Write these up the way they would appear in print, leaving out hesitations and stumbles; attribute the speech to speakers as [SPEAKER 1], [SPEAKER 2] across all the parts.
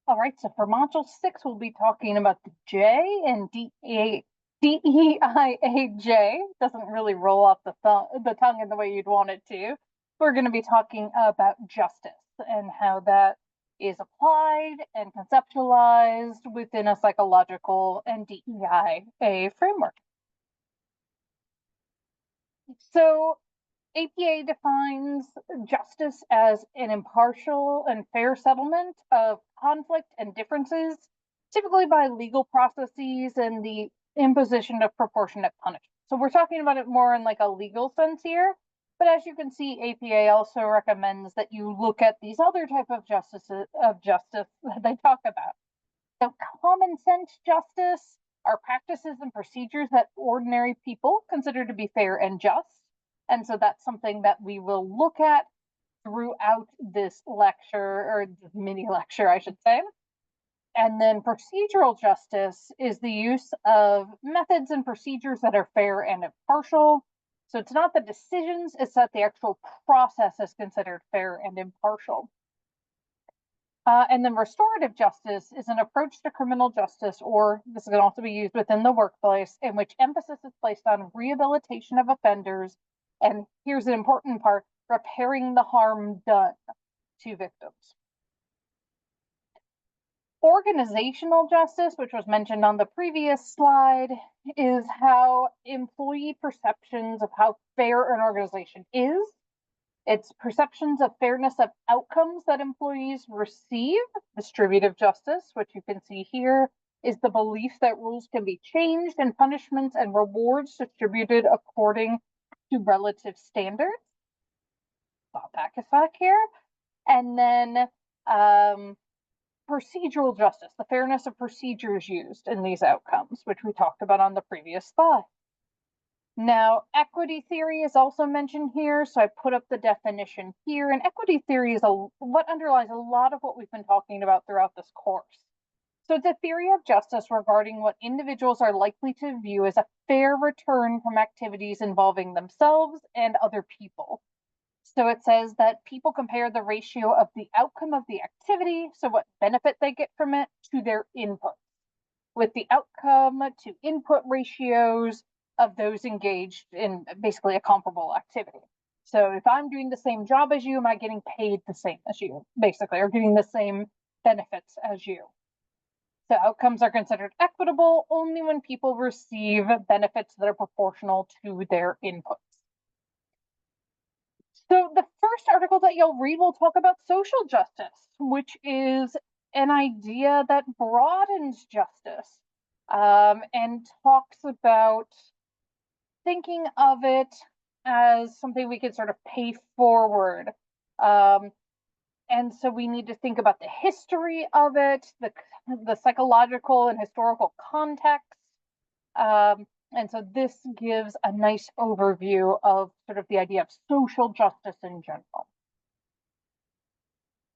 [SPEAKER 1] All right, so for module 6, we'll be talking about the J and DEIAJ. Doesn't really roll off the tongue in the way you'd want it to. We're going to be talking about justice and how that is applied and conceptualized within a psychological and DEIA framework. So APA defines justice as an impartial and fair settlement of conflict and differences, typically by legal processes and the imposition of proportionate punishment. So we're talking about it more in like a legal sense here. But as you can see, APA also recommends that you look at these other type of justice that they talk about. So common sense justice are practices and procedures that ordinary people consider to be fair and just. And so that's something that we will look at throughout this lecture, or this mini lecture, I should say. And then procedural justice is the use of methods and procedures that are fair and impartial. So it's not the decisions, it's that the actual process is considered fair and impartial. And then restorative justice is an approach to criminal justice, or this can also be used within the workplace, in which emphasis is placed on rehabilitation of offenders. And here's an important part: repairing the harm done to victims. Organizational justice, which was mentioned on the previous slide, is how employee perceptions of how fair an organization is. It's perceptions of fairness of outcomes that employees receive. Distributive justice, which you can see here, is the belief that rules can be changed and punishments and rewards distributed according to relative standards. Stop back a sec here. And then procedural justice, the fairness of procedures used in these outcomes, which we talked about on the previous slide. Now, equity theory is also mentioned here, so I put up the definition here. And equity theory is what underlies a lot of what we've been talking about throughout this course. So it's a theory of justice regarding what individuals are likely to view as a fair return from activities involving themselves and other people. So it says that people compare the ratio of the outcome of the activity, so what benefit they get from it, to their input, with the outcome to input ratios of those engaged in basically a comparable activity. So if I'm doing the same job as you, am I getting paid the same as you, basically, or getting the same benefits as you? So outcomes are considered equitable only when people receive benefits that are proportional to their inputs. So the first article that you'll read will talk about social justice, which is an idea that broadens justice and talks about thinking of it as something we can sort of pay forward. And so we need to think about the history of it, the psychological and historical context. And so this gives a nice overview of sort of the idea of social justice in general.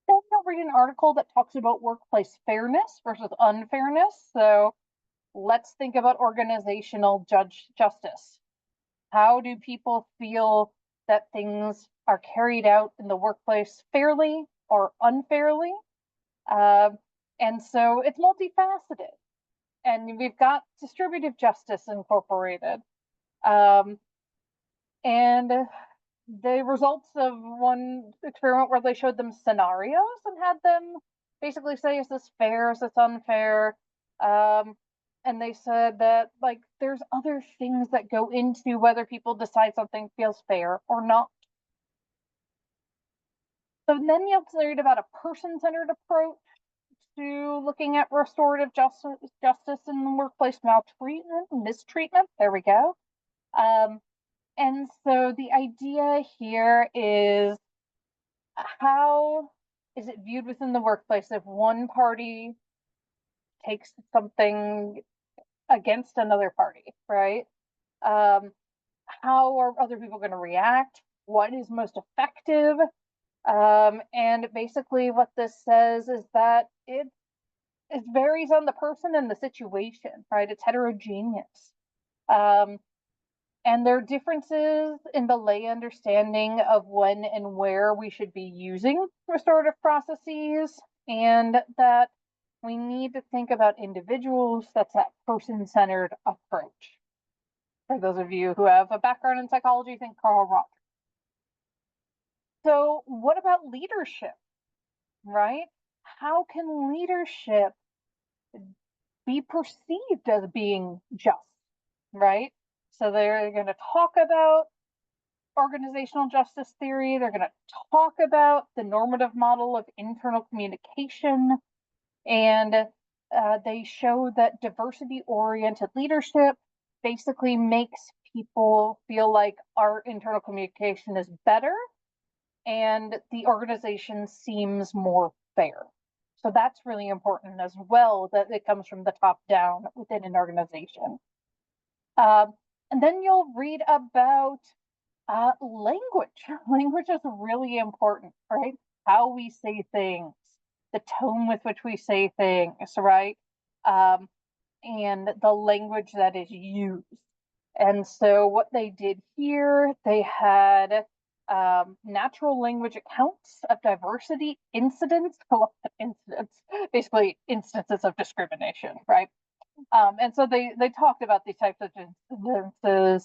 [SPEAKER 1] Then you'll read an article that talks about workplace fairness versus unfairness. So let's think about organizational justice. How do people feel that things are carried out in the workplace fairly or unfairly? And so it's multifaceted. And we've got distributive justice incorporated. And the results of one experiment where they showed them scenarios and had them basically say, is this fair, is this unfair? And they said that like there's other things that go into whether people decide something feels fair or not. So then you'll read about a person-centered approach to looking at restorative justice in the workplace maltreatment, mistreatment. There we go. And so the idea here is, how is it viewed within the workplace if one party takes something against another party, right? How are other people going to react? What is most effective? And basically what this says is that it varies on the person and the situation, right? It's heterogeneous. And there are differences in the lay understanding of when and where we should be using restorative processes, and that We need to think about individuals. That's that person-centered approach. For those of you who have a background in psychology, think Carl Rogers. So what about leadership, right? How can leadership be perceived as being just, right? So they're going to talk about organizational justice theory. They're going to talk about the normative model of internal communication. And they show that diversity-oriented leadership basically makes people feel like our internal communication is better and the organization seems more fair. So that's really important as well, that it comes from the top down within an organization. And then you'll read about language. Language is really important, right? How we say things, the tone with which we say things, right? And the language that is used. And so what they did here, they had natural language accounts of diversity incidents, basically instances of discrimination, right? And so they talked about these types of incidences,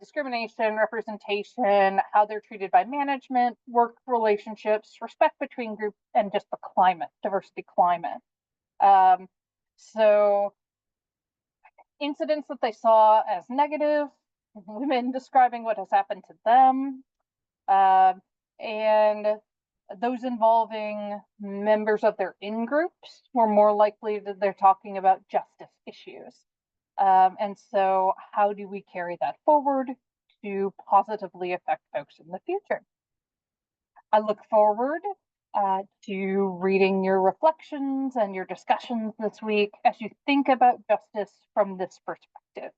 [SPEAKER 1] discrimination, representation, how they're treated by management, work relationships, respect between groups, and just the climate, diversity climate. So incidents that they saw as negative, women describing what has happened to them, and those involving members of their in-groups were more likely that they're talking about justice issues. And so how do we carry that forward to positively affect folks in the future? I look forward to reading your reflections and your discussions this week as you think about justice from this perspective.